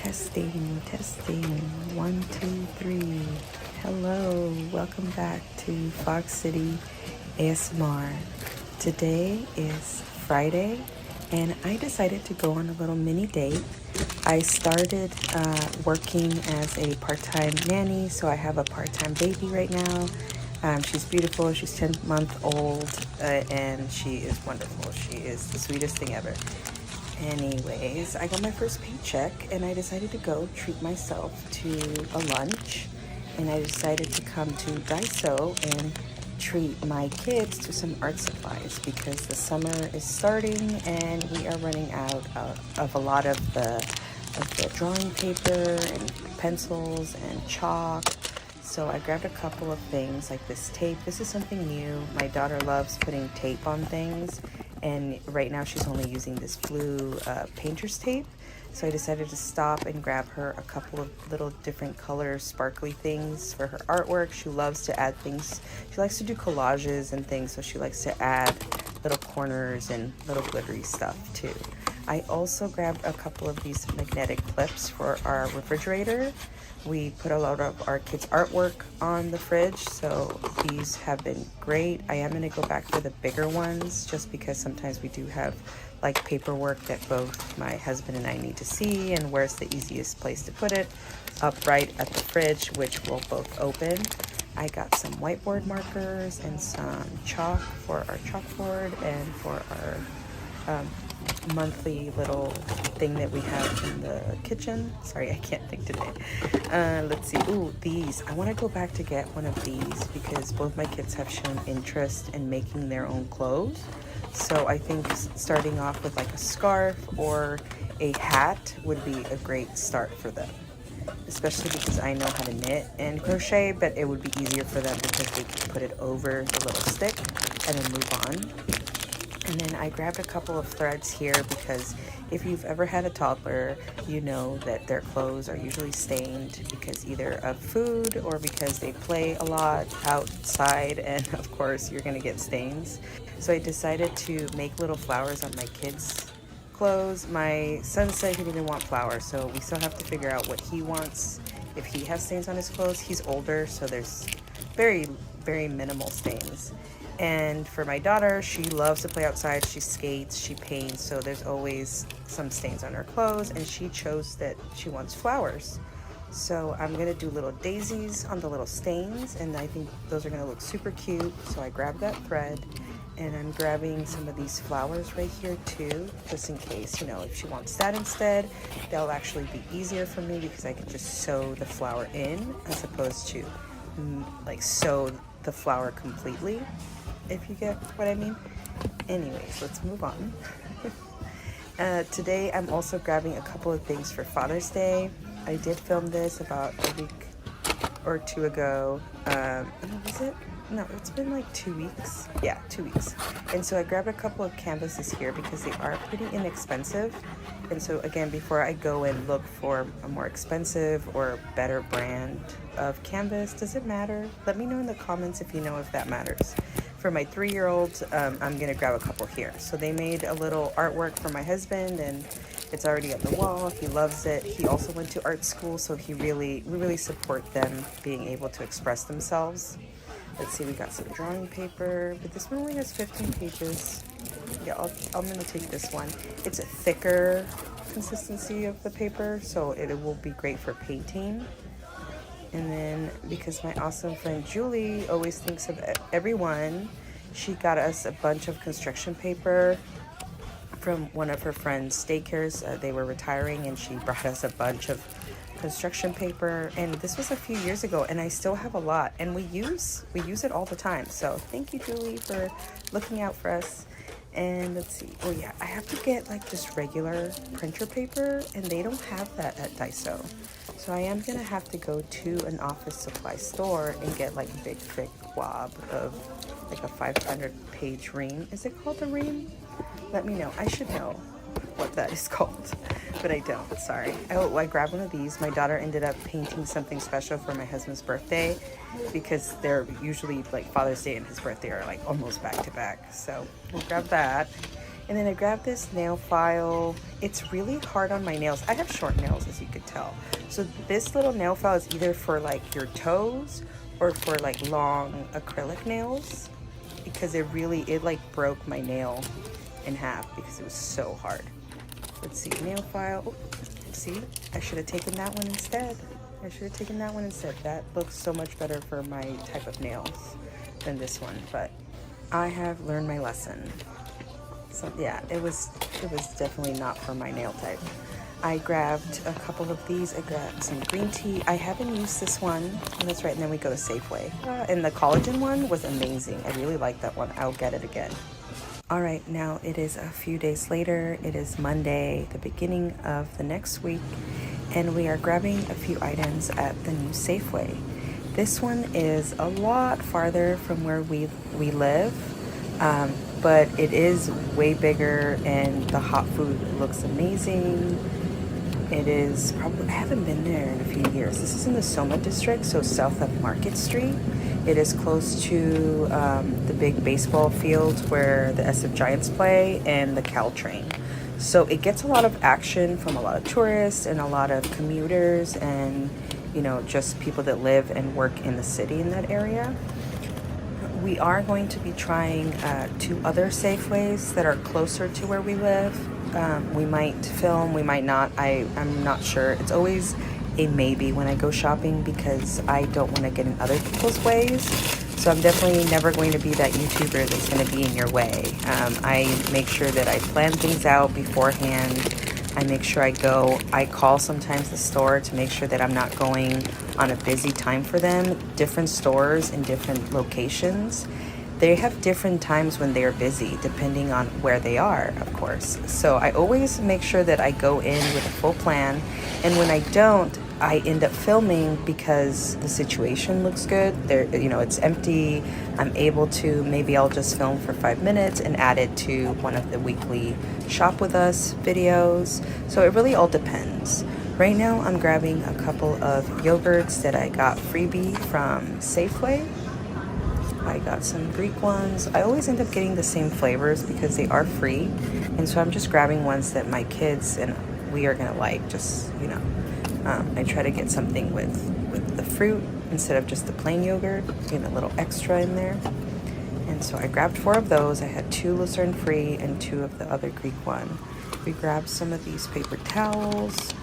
Testing, testing. 1, 2, 3. Hello, welcome back to Fox City ASMR. Today is Friday, and I decided to go on a little mini date. I started working as a part-time nanny, so I have a part-time baby right now. She's beautiful. She's 10-month-old, and she is wonderful. She is the sweetest thing ever. Anyways, I got my first paycheck and I decided to go treat myself to a lunch, and I decided to come to Daiso and treat my kids to some art supplies because the summer is starting and we are running out of a lot of the drawing paper and pencils and chalk. So I grabbed a couple of things like this tape. This is something new. My daughter loves putting tape on things, and right now she's only using this blue painter's tape. So I decided to stop and grab her a couple of little different color sparkly things for her artwork. She loves to add things. She likes to do collages and things, so she likes to add little corners and little glittery stuff too. I also grabbed a couple of these magnetic clips for our refrigerator. We put a lot of our kids' artwork on the fridge, so these have been great. I am going to go back for the bigger ones just because sometimes we do have like paperwork that both my husband and I need to see, and where's the easiest place to put it? Upright at the fridge, which will both open. I got some whiteboard markers and some chalk for our chalkboard and for our monthly little thing that we have in the kitchen. Sorry, I can't think today. Let's see. Ooh, these. I want to go back to get one of these because both my kids have shown interest in making their own clothes. So I think starting off with like a scarf or a hat would be a great start for them, especially because I know how to knit and crochet, but it would be easier for them because they can put it over the little stick and then move on. And then I grabbed a couple of threads here because if you've ever had a toddler, you know that their clothes are usually stained because either of food or because they play a lot outside, and of course you're gonna get stains. So I decided to make little flowers on my kids' clothes. My son said he didn't want flowers, so we still have to figure out what he wants if he has stains on his clothes. He's older, so there's very, very minimal stains. And for my daughter, she loves to play outside. She skates, she paints, so there's always some stains on her clothes, and she chose that she wants flowers. So I'm gonna do little daisies on the little stains, and I think those are gonna look super cute. So I grabbed that thread, and I'm grabbing some of these flowers right here too, just in case, you know, if she wants that instead, that'll actually be easier for me because I can just sew the flower in as opposed to like sew the flower completely, if you get what I mean. Anyways, let's move on. Today I'm also grabbing a couple of things for Father's Day. I did film this about a week or two ago. Was it? No, it's been like 2 weeks. Yeah, 2 weeks. And so I grabbed a couple of canvases here because they are pretty inexpensive. And so again, before I go and look for a more expensive or better brand of canvas, does it matter? Let me know in the comments if you know if that matters. For my 3-year-old, I'm gonna grab a couple here. So they made a little artwork for my husband, and it's already on the wall. He loves it. He also went to art school, so we really support them being able to express themselves. Let's see, we got some drawing paper, but this one only has 15 pages. Yeah, I'm gonna take this one. It's a thicker consistency of the paper, so it will be great for painting. And then because my awesome friend Julie always thinks of everyone, she got us a bunch of construction paper from one of her friends' daycares. They were retiring, and she brought us a bunch of construction paper, and this was a few years ago, and I still have a lot, and we use it all the time. So thank you, Julie, for looking out for us. And let's see, oh yeah, I have to get like just regular printer paper, and they don't have that at Daiso. So I am gonna have to go to an office supply store and get like a big thick wad of like a 500-page ream. Is it called a ream? Let me know. I should know what that is called, but I don't, sorry. Oh, I grabbed one of these. My daughter ended up painting something special for my husband's birthday because they're usually like Father's Day and his birthday are like almost back to back. So we'll grab that. And then I grabbed this nail file. It's really hard on my nails. I have short nails, as you could tell. So this little nail file is either for like your toes or for like long acrylic nails, because it like broke my nail in half because it was so hard. Let's see, nail file. Oh, see, I should have taken that one instead. That looks so much better for my type of nails than this one, but I have learned my lesson. So yeah, it was definitely not for my nail type. I grabbed a couple of these. I grabbed some green tea. I haven't used this one. Oh, that's right. And then we go to Safeway. And the collagen one was amazing. I really like that one. I'll get it again. All right, now it is a few days later. It is Monday, the beginning of the next week, and we are grabbing a few items at the new Safeway. This one is a lot farther from where we live, but it is way bigger, and the hot food looks amazing. It is probably, I haven't been there in a few years. This is in the Soma district, so south of Market Street. It is close to the big baseball fields where the SF Giants play and the Caltrain. So it gets a lot of action from a lot of tourists and a lot of commuters and, you know, just people that live and work in the city in that area. We are going to be trying 2 other Safeways that are closer to where we live. We might film, we might not. I'm not sure. It's always a maybe when I go shopping because I don't want to get in other people's ways. So I'm definitely never going to be that YouTuber that's going to be in your way. I make sure that I plan things out beforehand. I make sure I call sometimes the store to make sure that I'm not going on a busy time for them. Different stores in different locations, they have different times when they are busy depending on where they are, of course. So I always make sure that I go in with a full plan, and when I don't, I end up filming because the situation looks good. There, you know, it's empty. I'm able to, maybe I'll just film for 5 minutes and add it to one of the weekly shop with us videos. So it really all depends. Right now I'm grabbing a couple of yogurts that I got freebie from Safeway. I got some Greek ones. I always end up getting the same flavors because they are free. And so I'm just grabbing ones that my kids and we are gonna like, just, you know. I try to get something with the fruit instead of just the plain yogurt, you know, a little extra in there. And so I grabbed 4 of those. I had 2 Lucerne free and 2 of the other Greek one. We grabbed some of these paper towels.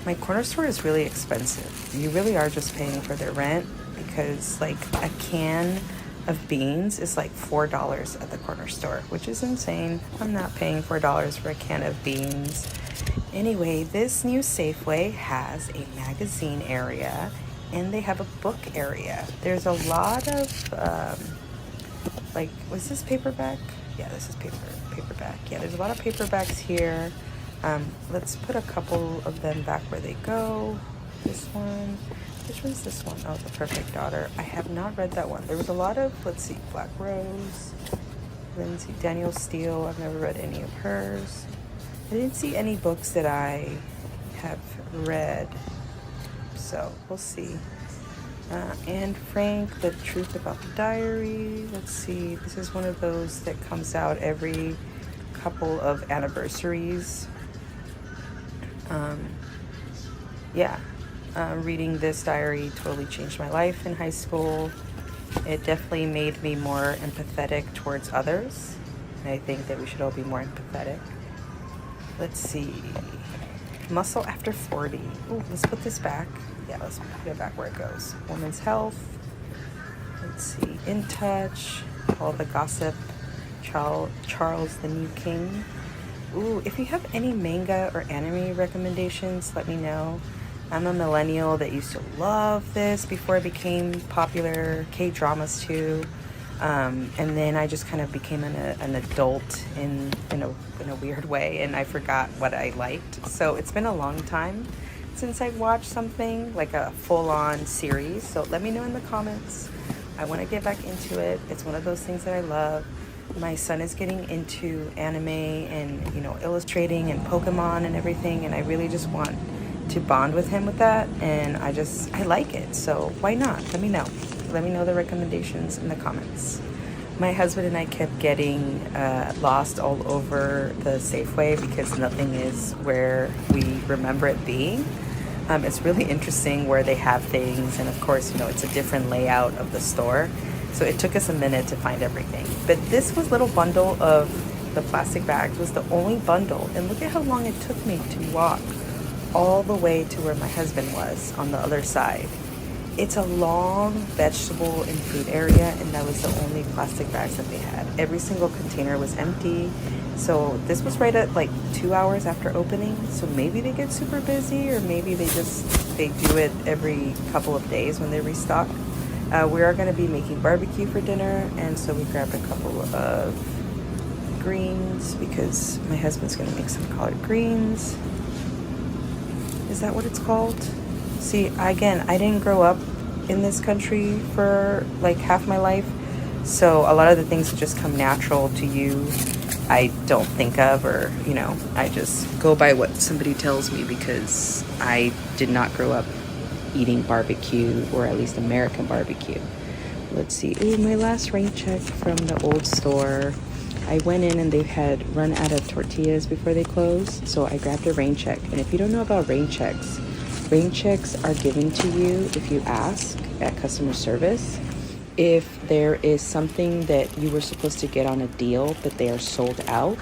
My corner store is really expensive. You really are just paying for their rent because like a can of beans is like $4 at the corner store, which is insane. I'm not paying $4 for a can of beans. Anyway, this new Safeway has a magazine area and they have a book area. There's a lot of, like, was this paperback? Yeah, this is paperback. Yeah, there's a lot of paperbacks here. Let's put a couple of them back where they go. This one. Which one's this one? Oh, The Perfect Daughter. I have not read that one. There was a lot of, let's see, Black Rose, Lindsay, Danielle Steele. I've never read any of hers. I didn't see any books that I have read, so we'll see. Anne Frank, The Truth About the Diary. Let's see, this is one of those that comes out every couple of anniversaries. Reading this diary totally changed my life in high school. It definitely made me more empathetic towards others. And I think that we should all be more empathetic. Let's see. Muscle After 40. Ooh, let's put this back. Yeah, let's put it back where it goes. Women's Health. Let's see. In Touch. All the Gossip. Charles the New King. Ooh, if you have any manga or anime recommendations, let me know. I'm a millennial that used to love this before it became popular. K-dramas too. And then I just kind of became an adult in a weird way, and I forgot what I liked. So it's been a long time since I've watched something like a full-on series. So let me know in the comments. I want to get back into it. It's one of those things that I love. My son is getting into anime and, you know, illustrating and Pokemon and everything, and I really just want to bond with him with that, and I like it. So why not? Let me know the recommendations in the comments. My husband and I kept getting lost all over the Safeway because nothing is where we remember it being. It's really interesting where they have things, and of course, you know, it's a different layout of the store. So it took us a minute to find everything. But this was little bundle of the plastic bags was the only bundle, and look at how long it took me to walk all the way to where my husband was on the other side. It's a long vegetable and food area, and that was the only plastic bags that they had. Every single container was empty. So this was right at like 2 hours after opening. So maybe they get super busy, or maybe they do it every couple of days when they restock. We are going to be making barbecue for dinner, and so we grabbed a couple of greens because my husband's going to make some collard greens. Is that what it's called? See, again, I didn't grow up in this country for like half my life, so a lot of the things that just come natural to you, I don't think of, or, you know, I just go by what somebody tells me because I did not grow up eating barbecue, or at least American barbecue. Let's see. Ooh, my last rain check from the old store. I went in and they had run out of tortillas before they closed, so I grabbed a rain check. And if you don't know about rain checks are given to you if you ask at customer service. If there is something that you were supposed to get on a deal but they are sold out,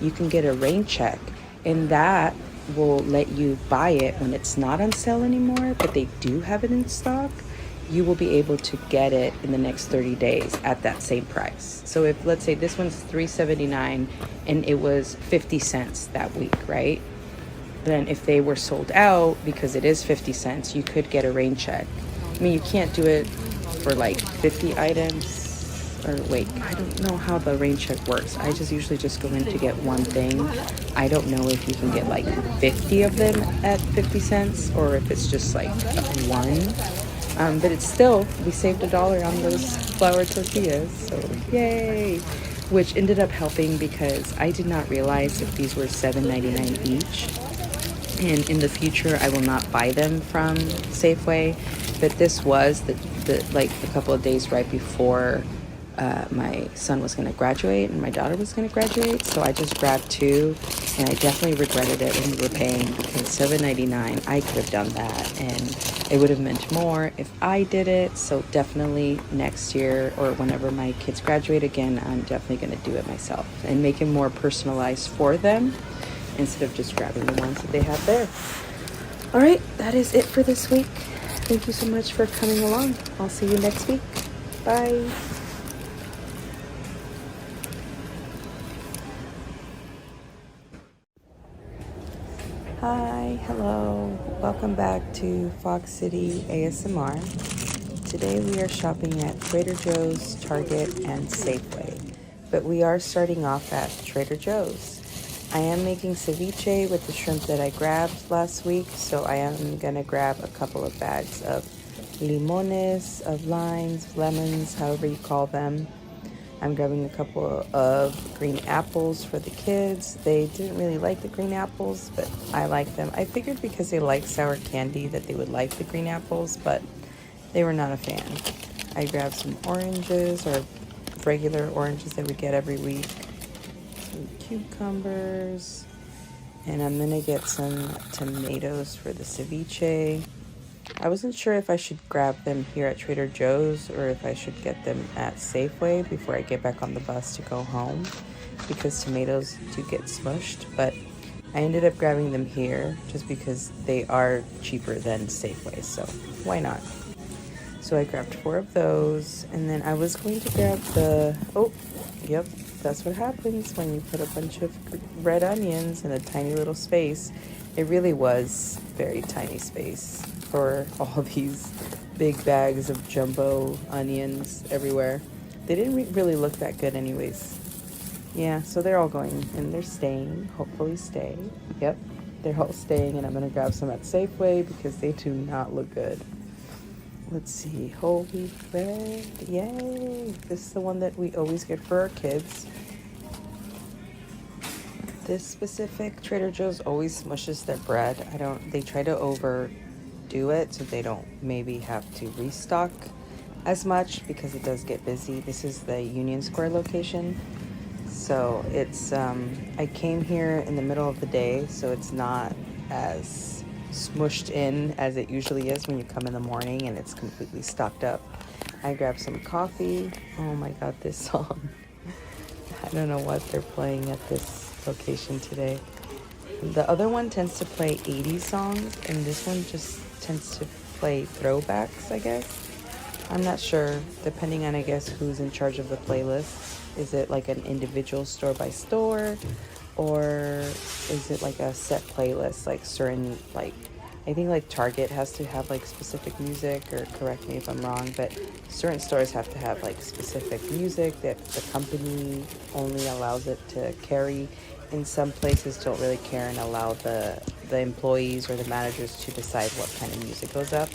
you can get a rain check, and that will let you buy it when it's not on sale anymore, but they do have it in stock. You will be able to get it in the next 30 days at that same price. So if, let's say this one's $3.79 and it was 50 cents that week, right? Then if they were sold out, because it is 50 cents, you could get a rain check. I mean, you can't do it for like 50 items, or wait, I don't know how the rain check works. I usually just go in to get one thing. I don't know if you can get like 50 of them at 50 cents or if it's just like one. But it's still, we saved $1 on those flour tortillas, so yay! Which ended up helping because I did not realize that these were $7.99 each. And in the future, I will not buy them from Safeway. But this was the like a couple of days right before my son was going to graduate and my daughter was going to graduate. So I just grabbed two, and I definitely regretted it when we were paying, because $7.99, I could have done that, and it would have meant more if I did it. So definitely next year, or whenever my kids graduate again, I'm definitely going to do it myself and make it more personalized for them, instead of just grabbing the ones that they have there. All right, that is it for this week. Thank you so much for coming along. I'll see you next week. Bye. Hi, hello. Welcome back to Fox City ASMR. Today we are shopping at Trader Joe's, Target, and Safeway. But we are starting off at Trader Joe's. I am making ceviche with the shrimp that I grabbed last week, so I am going to grab a couple of bags of limones, of limes, lemons, however you call them. I'm grabbing a couple of green apples for the kids. They didn't really like the green apples, but I like them. I figured because they like sour candy that they would like the green apples, but they were not a fan. I grabbed some oranges, or regular oranges that we get every week. Some cucumbers, and I'm gonna get some tomatoes for the ceviche. I wasn't sure if I should grab them here at Trader Joe's or if I should get them at Safeway before I get back on the bus to go home, because tomatoes do get smushed, but I ended up grabbing them here just because they are cheaper than Safeway, so why not? So I grabbed 4 of those, and then I was going to grab yep, that's what happens when you put a bunch of red onions in a tiny little space. It really was very tiny space for all these big bags of jumbo onions everywhere. They didn't really look that good anyways. Yeah, so they're all going, and they're staying, hopefully stay. Yep, they're all staying, and I'm gonna grab some at Safeway because they do not look good. Let's see, whole wheat bread, yay! This is the one that we always get for our kids. This specific Trader Joe's always smushes their bread. They try to overdo it so they don't maybe have to restock. as much because it does get busy. This is the Union Square location. So it's, I came here in the middle of the day, so it's not as smushed in as it usually is when you come in the morning and it's completely stocked up. I grabbed some coffee. Oh my God, this song. I don't know what they're playing at this location today. The other one tends to play 80s songs, and this one just tends to play throwbacks, I guess. I'm not sure, depending on, I guess, who's in charge of the playlist. Is it like an individual store by store, or is it like a set playlist, like certain, like, I think like Target has to have like specific music, or correct me if I'm wrong, but certain stores have to have like specific music that the company only allows it to carry. In some places don't really care and allow the employees or the managers to decide what kind of music goes up.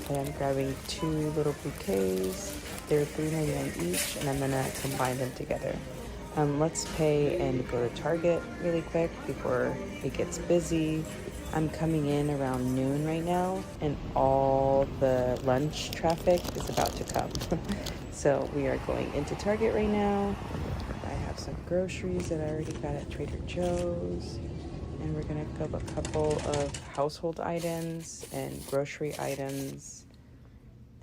And I'm grabbing 2 little bouquets. They're $3.99 each, and I'm gonna combine them together. Let's pay and go to Target really quick before it gets busy. I'm coming in around noon right now, and all the lunch traffic is about to come. So we are going into Target right now. I have some groceries that I already got at Trader Joe's. And we're gonna grab a couple of household items and grocery items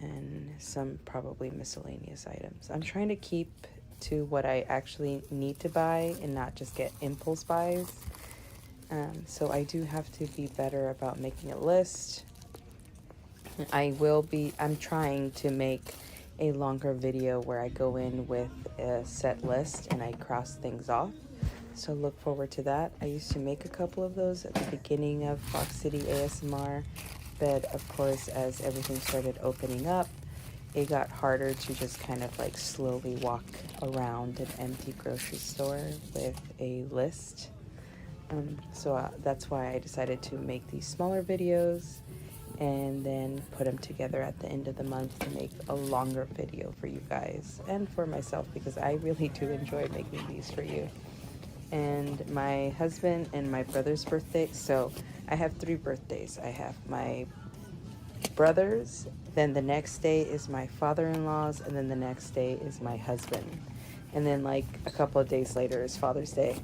and some probably miscellaneous items. I'm trying to keep to what I actually need to buy and not just get impulse buys. So I do have to be better about making a list. I'm trying to make a longer video where I go in with a set list and I cross things off. So look forward to that. I used to make a couple of those at the beginning of Fox City ASMR, but of course, as everything started opening up, it got harder to just kind of like slowly walk around an empty grocery store with a list. So that's why I decided to make these smaller videos and then put them together at the end of the month to make a longer video for you guys and for myself, because I really do enjoy making these for you. And my husband and my brother's birthday. So I have 3 birthdays. I have my brother's, then the next day is my father-in-law's, and then the next day is my husband. And then like a couple of days later is Father's Day.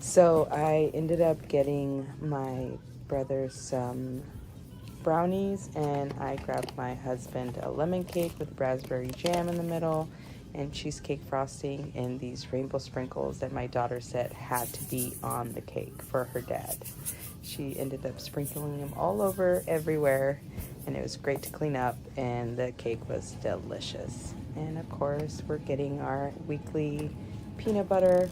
So I ended up getting my brother some brownies, and I grabbed my husband a lemon cake with raspberry jam in the middle and cheesecake frosting and these rainbow sprinkles that my daughter said had to be on the cake for her dad. She ended up sprinkling them all over everywhere, and it was great to clean up, and the cake was delicious. And of course, we're getting our weekly peanut butter.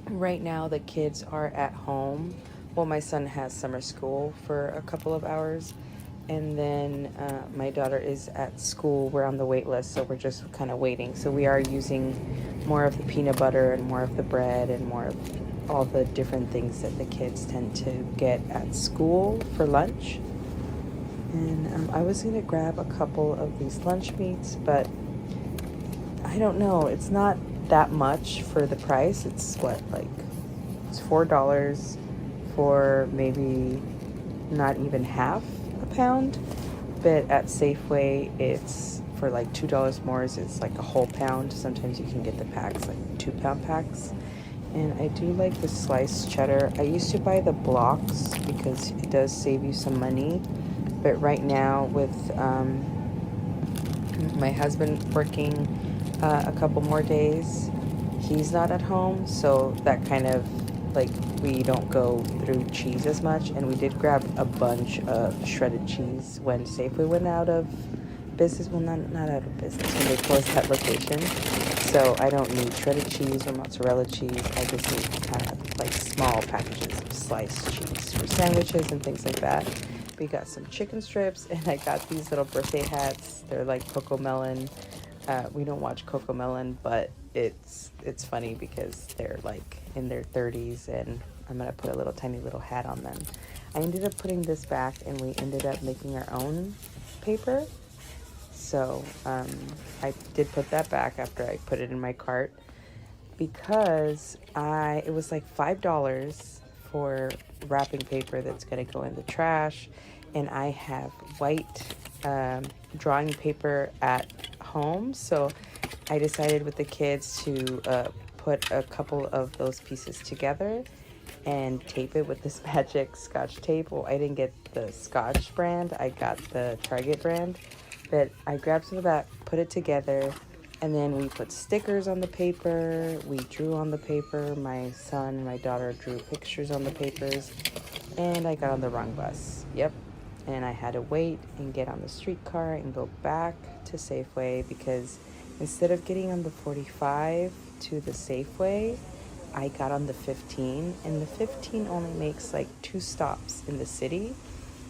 Right now, the kids are at home. Well, my son has summer school for a couple of hours, and then my daughter is at school. We're on the wait list, so we're just kind of waiting. So we are using more of the peanut butter and more of the bread and more of all the different things that the kids tend to get at school for lunch. And I was going to grab a couple of these lunch meats, but I don't know. It's not that much for the price. It's what, like, it's $4 for maybe not even half a pound. But at Safeway, it's for like $2 more. It's like a whole pound. Sometimes you can get the packs, like 2-pound packs. And I do like the sliced cheddar. I used to buy the blocks because it does save you some money. But right now, with my husband working a couple more days, he's not at home, so that kind of like, we don't go through cheese as much. And we did grab a bunch of shredded cheese when Safeway went out of business. Well, not out of business, when they closed that location. So I don't need shredded cheese or mozzarella cheese. I just need kind of like small packages of sliced cheese for sandwiches and things like that. We got some chicken strips, and I got these little birthday hats. They're like Cocomelon. We don't watch Cocomelon, but it's funny because they're like in their 30s, and I'm gonna put a little tiny little hat on them. I ended up putting this back, and we ended up making our own paper. So I did put that back after I put it in my cart, because it was like $5 for wrapping paper that's gonna go in the trash, and I have white drawing paper at home. So I decided with the kids to put a couple of those pieces together and tape it with this magic scotch tape. Well, I didn't get the Scotch brand, I got the Target brand, but I grabbed some of that, put it together, and then we put stickers on the paper, we drew on the paper, my son and my daughter drew pictures on the papers, and I got on the wrong bus. Yep. And I had to wait and get on the streetcar and go back to Safeway, because instead of getting on the 45 to the Safeway, I got on the 15, and the 15 only makes like 2 stops in the city.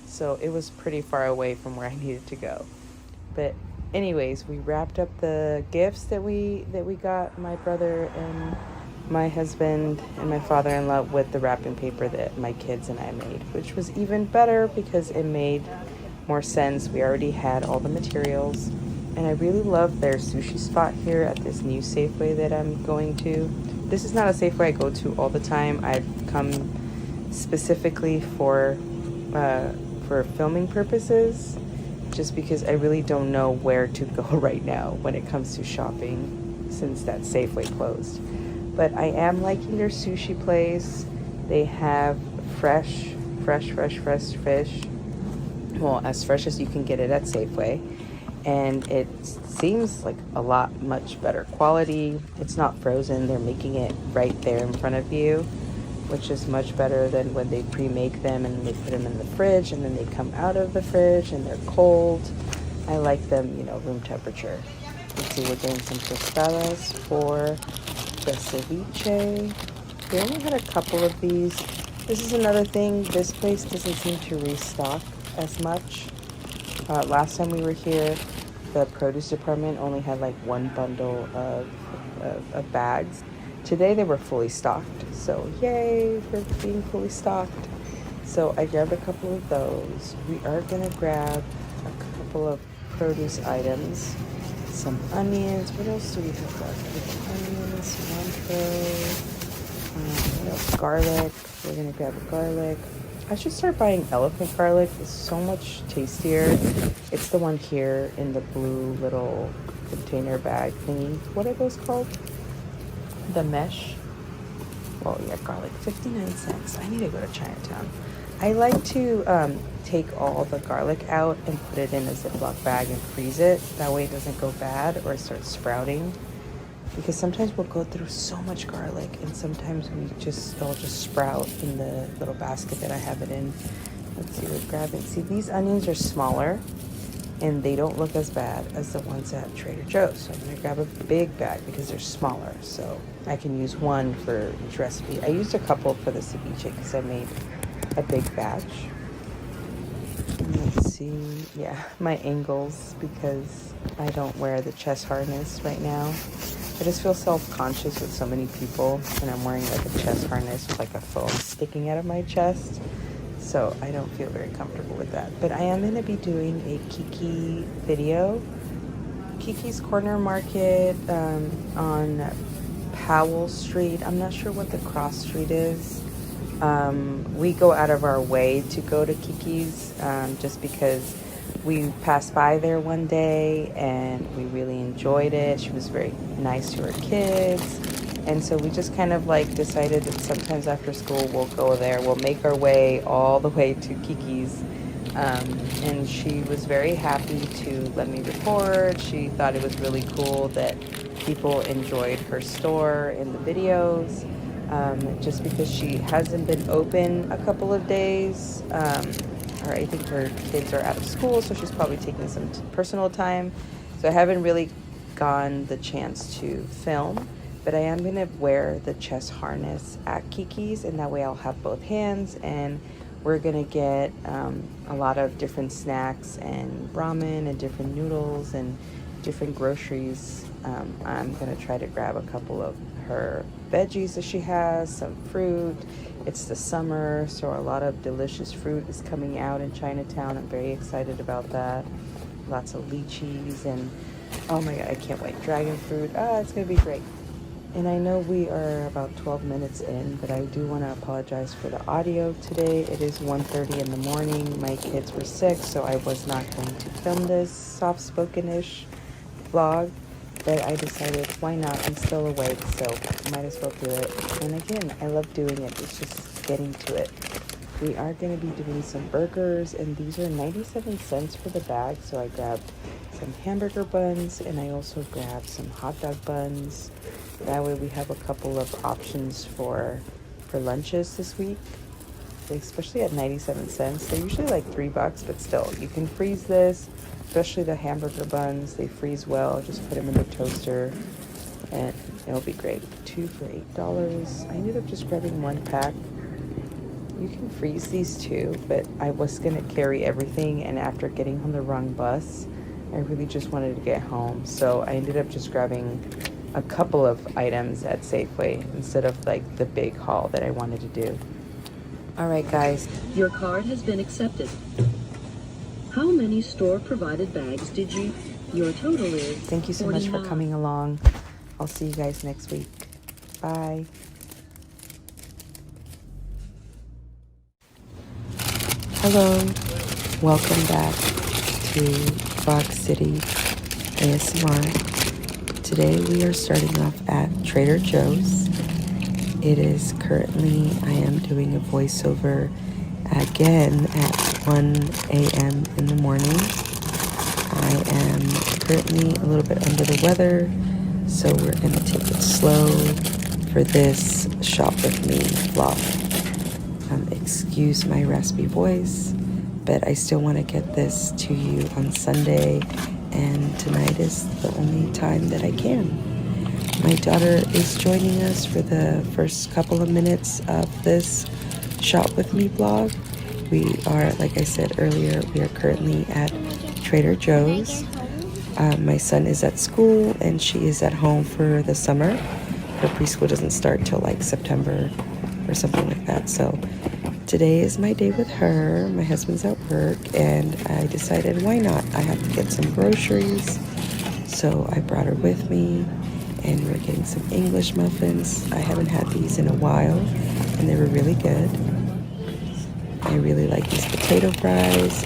So it was pretty far away from where I needed to go. But anyways, we wrapped up the gifts that we got, my brother and my husband and my father-in-law, with the wrapping paper that my kids and I made, which was even better because it made more sense. We already had all the materials, and I really love their sushi spot here at this new Safeway that I'm going to. This is not a Safeway I go to all the time. I've come specifically for filming purposes, just because I really don't know where to go right now when it comes to shopping since that Safeway closed. But I am liking their sushi place. They have fresh fish. Well, as fresh as you can get it at Safeway. And it seems like a lot much better quality. It's not frozen. They're making it right there in front of you, which is much better than when they pre-make them and they put them in the fridge and then they come out of the fridge and they're cold. I like them, room temperature. Let's see, we're doing some tostadas for the ceviche. We only had a couple of these. This is another thing. This place doesn't seem to restock as much. Last time we were here, the produce department only had like 1 bundle of bags. Today they were fully stocked, so yay for being fully stocked. So I grabbed a couple of those. We are gonna grab a couple of produce items, some onions. What else do we have left? We have onions, cilantro, what else? Garlic. We're gonna grab a garlic. I should start buying elephant garlic. It's so much tastier. It's the one here in the blue little container bag thingy. What are those called? The mesh. Well, yeah, garlic, 59 cents. I need to go to Chinatown. I like to take all the garlic out and put it in a Ziploc bag and freeze it. That way it doesn't go bad or start sprouting. Because sometimes we'll go through so much garlic, and sometimes they'll just sprout in the little basket that I have it in. Let's see, we're grabbing. See, these onions are smaller, and they don't look as bad as the ones at Trader Joe's. So I'm gonna grab a big bag because they're smaller, so I can use one for each recipe. I used a couple for the ceviche because I made a big batch. Let's see, yeah, my angles, because I don't wear the chest harness right now. I just feel self-conscious with so many people, and I'm wearing like a chest harness with like a foam sticking out of my chest. So I don't feel very comfortable with that. But I am going to be doing a Kiki video. Kiki's Corner Market on Powell Street. I'm not sure what the cross street is. We go out of our way to go to Kiki's just because we passed by there one day and we really enjoyed it. She was very nice to her kids. And so we just kind of like decided that sometimes after school we'll go there. We'll make our way all the way to Kiki's. And she was very happy to let me record. She thought it was really cool that people enjoyed her store in the videos. Just because she hasn't been open a couple of days. Or I think her kids are out of school, so she's probably taking some personal time. So I haven't really gotten the chance to film, but I am gonna wear the chest harness at Kiki's, and that way I'll have both hands, and we're gonna get a lot of different snacks and ramen and different noodles and different groceries. I'm gonna try to grab a couple of her veggies that she has, some fruit. It's the summer, so a lot of delicious fruit is coming out in Chinatown. I'm very excited about that. Lots of lychees and, oh my god, I can't wait. Dragon fruit, it's gonna be great. And I know we are about 12 minutes in, but I do want to apologize for the audio today. It is 1:30 in the morning. My kids were sick, so I was not going to film this soft-spoken-ish vlog. But I decided, why not? I'm still awake, so might as well do it. And again, I love doing it. It's just getting to it. We are going to be doing some burgers, and these are 97 cents for the bag. So I grabbed some hamburger buns, and I also grabbed some hot dog buns. That way we have a couple of options for lunches this week, especially at 97 cents. They're usually like $3, but still, you can freeze this, especially the hamburger buns. They freeze well. Just put them in the toaster, and it'll be great. 2 for $8. I ended up just grabbing 1 pack. You can freeze these too, but I was gonna carry everything, and after getting on the wrong bus, I really just wanted to get home. So I ended up just grabbing a couple of items at Safeway instead of like the big haul that I wanted to do. All right, guys. Your card has been accepted. How many store-provided bags did you? Your total is Thank you so much for 49. coming along. I'll see you guys next week. Bye. Hello. Welcome back to Fox City ASMR. Today we are starting off at Trader Joe's. It is currently, I am doing a voiceover again at 1 a.m. in the morning. I am currently a little bit under the weather, so we're going to take it slow for this Shop With Me vlog. Excuse my raspy voice, but I still want to get this to you on Sunday, and tonight is the only time that I can. My daughter is joining us for the first couple of minutes of this Shop With Me vlog. We are, like I said earlier, we are currently at Trader Joe's. My son is at school and she is at home for the summer. Her preschool doesn't start till like September or something like that. So today is my day with her. My husband's at work, and I decided, why not? I have to get some groceries. So I brought her with me, and we're getting some English muffins. I haven't had these in a while, and they were really good. I really like these potato fries.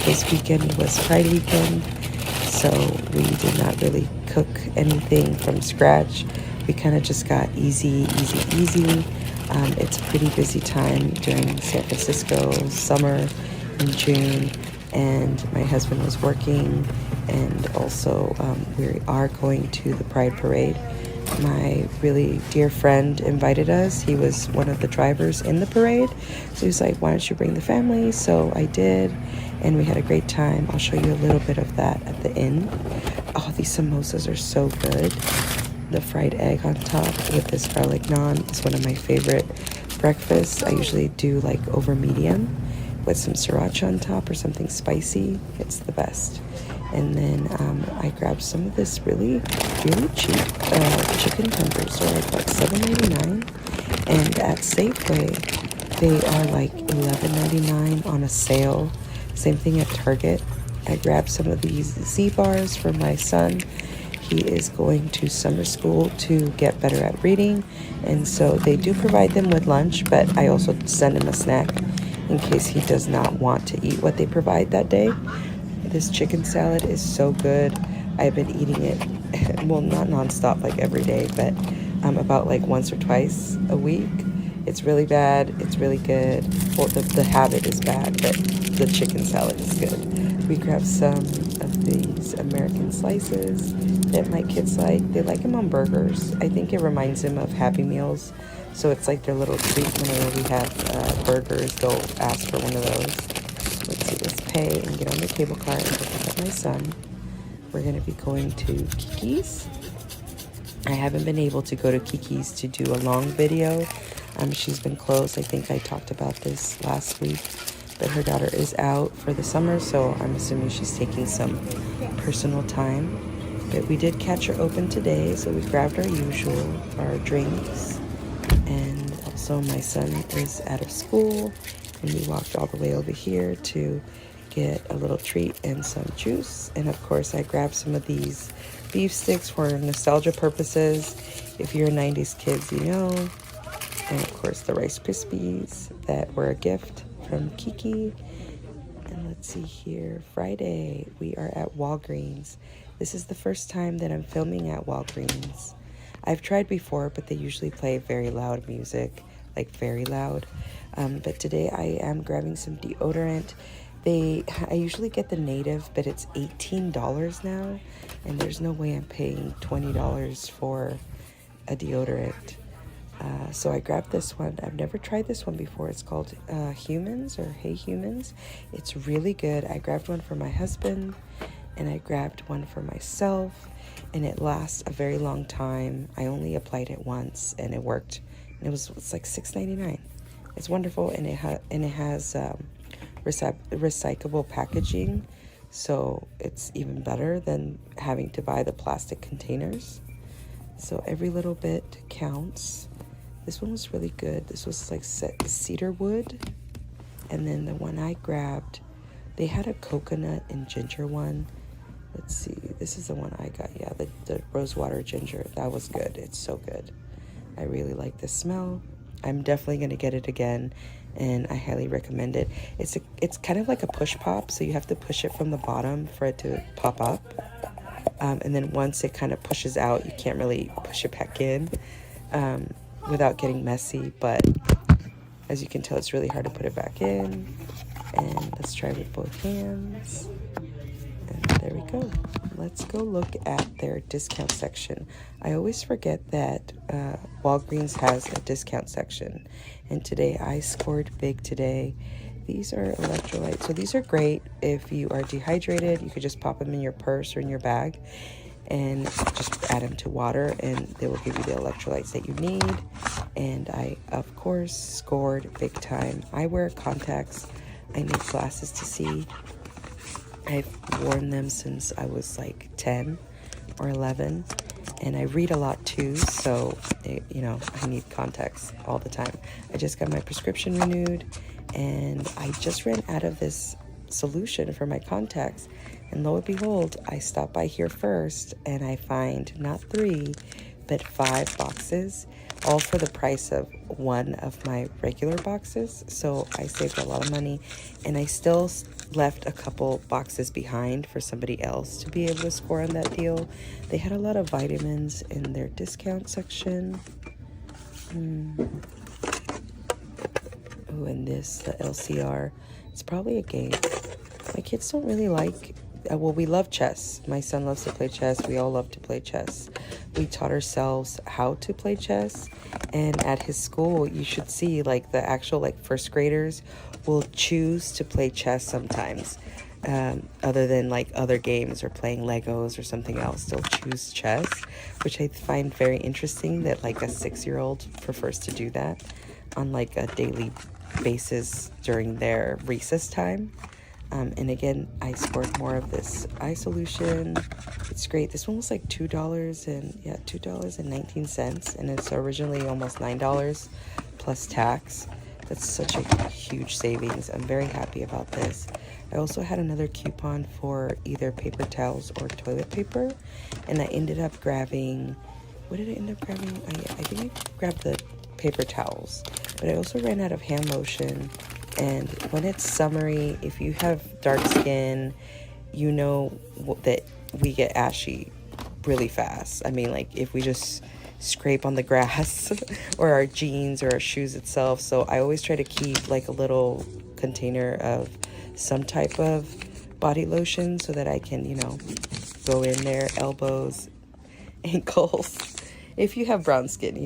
This weekend was Pride weekend, so we did not really cook anything from scratch. We kind of just got easy. It's a pretty busy time during San Francisco summer in June, and my husband was working, and also we are going to the Pride Parade. My really dear friend invited us. He was one of the drivers in the parade, so he was like, why don't you bring the family? So I did, and we had a great time. I'll show you a little bit of that at the end. Oh, these samosas are so good. The fried egg on top with this garlic naan is one of my favorite breakfasts. I usually do like over medium with some sriracha on top or something spicy. It's the best. And then I grabbed some of this really cheap chicken tenders. They're like what, $7.99? And at Safeway, they are like $11.99 on a sale. Same thing at Target. I grabbed some of these Z-bars for my son. He is going to summer school to get better at reading, and so they do provide them with lunch, but I also send him a snack in case he does not want to eat what they provide that day. This chicken salad is so good. I've been eating it, well, not nonstop like every day, but about like once or twice a week. It's really bad. It's really good. Well, the habit is bad, but the chicken salad is good. We grabbed some of these American slices that my kids like. They like them on burgers. I think it reminds them of Happy Meals. So it's like their little treat whenever we have burgers. They'll ask for one of those. Let's see, let's pay and get on the cable car and go pick up my son. We're going to be going to Kikis. I haven't been able to go to Kikis to do a long video. She's been closed. I think I talked about this last week. But her daughter is out for the summer, so I'm assuming she's taking some personal time. But we did catch her open today, so we grabbed our drinks. And also my son is out of school, and we walked all the way over here to get a little treat and some juice. And of course, I grabbed some of these beef sticks for nostalgia purposes. If you're 90s kids, you know. And of course, the Rice Krispies that were a gift from Kiki. And let's see here, Friday, we are at Walgreens. This is the first time that I'm filming at Walgreens. I've tried before, but they usually play very loud music, like very loud. But today I am grabbing some deodorant. I usually get the native, but it's $18 now, and there's no way I'm paying $20 for a deodorant. So I grabbed this one. I've never tried this one before. It's called Humans or Hey Humans. It's really good. I grabbed one for my husband and I grabbed one for myself, and it lasts a very long time. I only applied it once and it worked. And it's like $6.99. It's wonderful, and it has recyclable packaging, so it's even better than having to buy the plastic containers. So every little bit counts. This one was really good. This was like cedar wood. And then the one I grabbed, they had a coconut and ginger one. Let's see. This is the one I got. Yeah, the rosewater ginger. That was good. It's so good. I really like the smell. I'm definitely going to get it again, and I highly recommend it. It's kind of like a push pop, so you have to push it from the bottom for it to pop up. And then once it kind of pushes out, you can't really push it back in. Without getting messy, but as you can tell, it's really hard to put it back in. And let's try with both hands. And there we go. Let's go look at their discount section. I always forget that Walgreens has a discount section, and today I scored big today. These are electrolytes, so these are great if you are dehydrated. You could just pop them in your purse or in your bag and just add them to water, and they will give you the electrolytes that you need. And I, of course, scored big time. I wear contacts. I need glasses to see. I've worn them since I was like 10 or 11, and I read a lot too, so I need contacts all the time. I just got my prescription renewed, and I just ran out of this solution for my contacts, and lo and behold, I stopped by here first and I find not 3 but 5 boxes, all for the price of one of my regular boxes. So I saved a lot of money, and I still left a couple boxes behind for somebody else to be able to score on that deal. They had a lot of vitamins in their discount section. Oh, and this, the LCR, it's probably a game. My kids don't really like, well, we love chess. My son loves to play chess. We all love to play chess. We taught ourselves how to play chess, and at his school, you should see like the actual like first graders will choose to play chess sometimes, other than like other games or playing Legos or something else. They'll choose chess, which I find very interesting that like a 6-year-old prefers to do that on like a daily basis during their recess time. And again, I scored more of this eye solution. It's great. This one was like $2.19, and it's originally almost $9 plus tax. That's such a huge savings. I'm very happy about this. I also had another coupon for either paper towels or toilet paper, and I ended up grabbing, what did I end up grabbing? I think I grabbed the paper towels, but I also ran out of hand lotion. And when it's summery, if you have dark skin, you know that we get ashy really fast. I mean, like if we just scrape on the grass or our jeans or our shoes itself. So I always try to keep like a little container of some type of body lotion so that I can, go in there, elbows, ankles. If you have brown skin,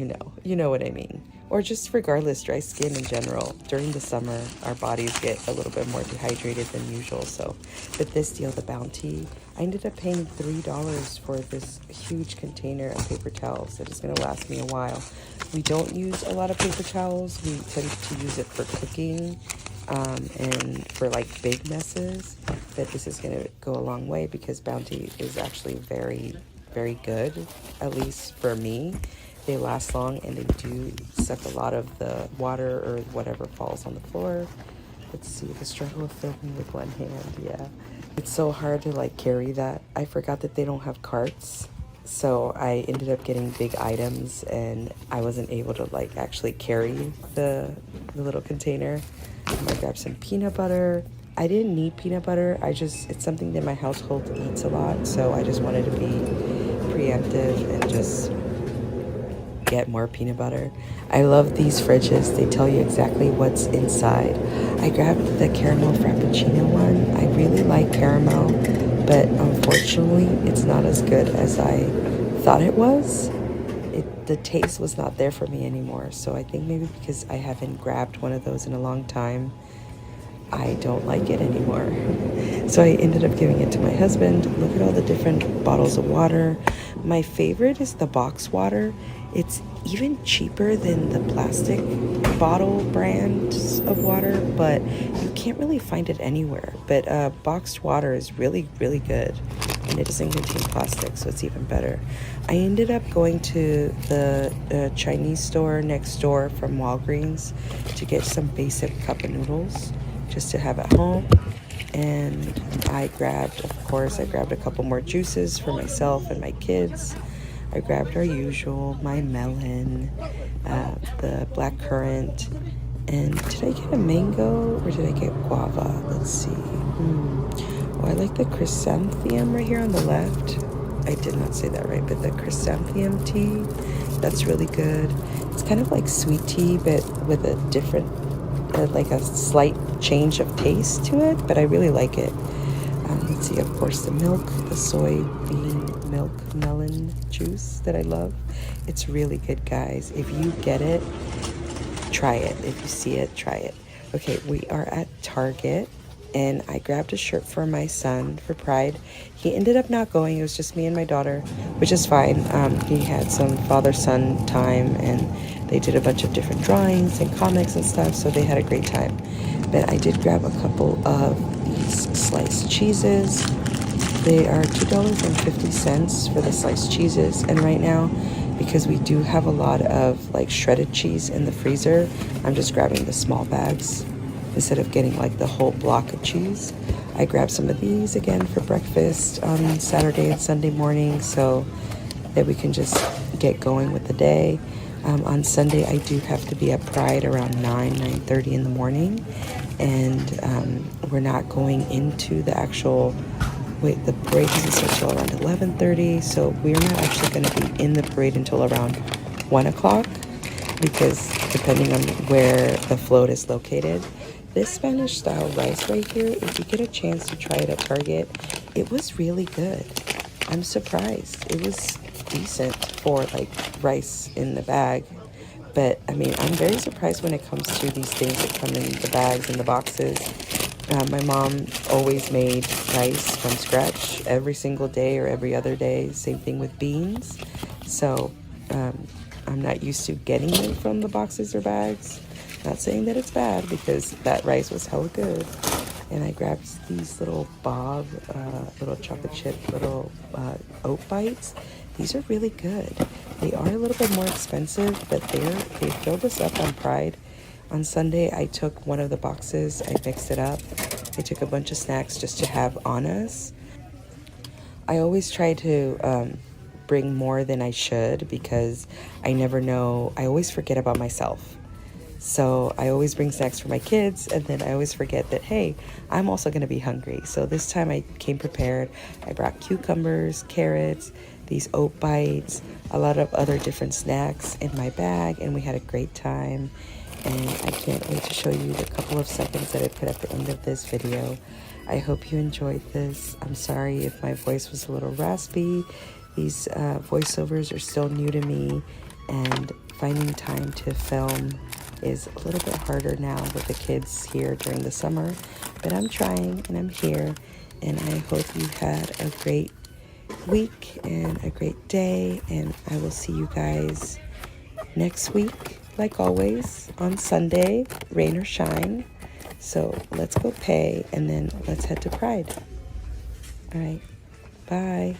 you know what I mean. Or just regardless, dry skin in general. During the summer, our bodies get a little bit more dehydrated than usual. So with this deal, the Bounty, I ended up paying $3 for this huge container of paper towels that is going to last me a while. We don't use a lot of paper towels. We tend to use it for cooking and for like big messes. But this is going to go a long way because Bounty is actually very, very good, at least for me. They last long, and they do suck a lot of the water or whatever falls on the floor. Let's see, the struggle of filming with one hand, yeah. It's so hard to like carry that. I forgot that they don't have carts. So I ended up getting big items and I wasn't able to like actually carry the little container. I grabbed some peanut butter. I didn't need peanut butter. It's something that my household eats a lot. So I just wanted to be preemptive and just get more peanut butter. I love these fridges. They tell you exactly what's inside. I grabbed the caramel frappuccino one. I really like caramel, but unfortunately it's not as good as I thought it was. The taste was not there for me anymore. So I think maybe because I haven't grabbed one of those in a long time, I don't like it anymore. So I ended up giving it to my husband. Look at all the different bottles of water. My favorite is the box water. It's even cheaper than the plastic bottle brands of water, but you can't really find it anywhere. But boxed water is really, really good. And it doesn't contain plastic, so it's even better. I ended up going to the Chinese store next door from Walgreens to get some basic cup of noodles just to have at home. And I grabbed a couple more juices for myself and my kids. I grabbed our usual, my melon, the black currant, and did I get a mango or did I get guava? Let's see. Oh, I like the chrysanthemum right here on the left. I did not say that right, but the chrysanthemum tea, that's really good. It's kind of like sweet tea, but with a different, like a slight change of taste to it, but I really like it. Let's see, of course, the milk, the soybean milk melon juice that I love. It's really good, guys. If you get it, try it. If you see it, try it. Okay, we are at Target, and I grabbed a shirt for my son for Pride. He ended up not going. It was just me and my daughter, which is fine. He had some father-son time, and they did a bunch of different drawings and comics and stuff, so they had a great time. But I did grab a couple of these sliced cheeses. They are $2.50 for the sliced cheeses, and right now, because we do have a lot of like shredded cheese in the freezer, I'm just grabbing the small bags instead of getting like the whole block of cheese. I grabbed some of these again for breakfast on Saturday and Sunday morning so that we can just get going with the day. On Sunday, I do have to be at Pride around 9:30 in the morning, and we're not going into the actual, the parade doesn't start until around 11:30, so we're not actually going to be in the parade until around 1 o'clock, because depending on where the float is located. This Spanish style rice right here, if you get a chance to try it at Target, it was really good. I'm surprised. It was decent for like rice in the bag. But I mean, I'm very surprised when it comes to these things that come in the bags and the boxes. My mom always made rice from scratch every single day or every other day. Same thing with beans. So I'm not used to getting them from the boxes or bags. Not saying that it's bad, because that rice was hella good. And I grabbed these little Bob, little chocolate chip, little oat bites. These are really good. They are a little bit more expensive, but they filled us up on Pride. On Sunday, I took one of the boxes, I mixed it up. I took a bunch of snacks just to have on us. I always try to bring more than I should, because I never know, I always forget about myself. So I always bring snacks for my kids, and then I always forget that, hey, I'm also going to be hungry. So this time I came prepared. I brought cucumbers, carrots, these oat bites, a lot of other different snacks in my bag, and we had a great time. And I can't wait to show you the couple of seconds that I put at the end of this video. I hope you enjoyed this. I'm sorry if my voice was a little raspy. These voiceovers are still new to me, and finding time to film is a little bit harder now with the kids here during the summer, but I'm trying and I'm here, and I hope you had a great week and a great day, and I will see you guys next week, like always, on Sunday, rain or shine. So let's go pay, and then let's head to Pride. All right, bye.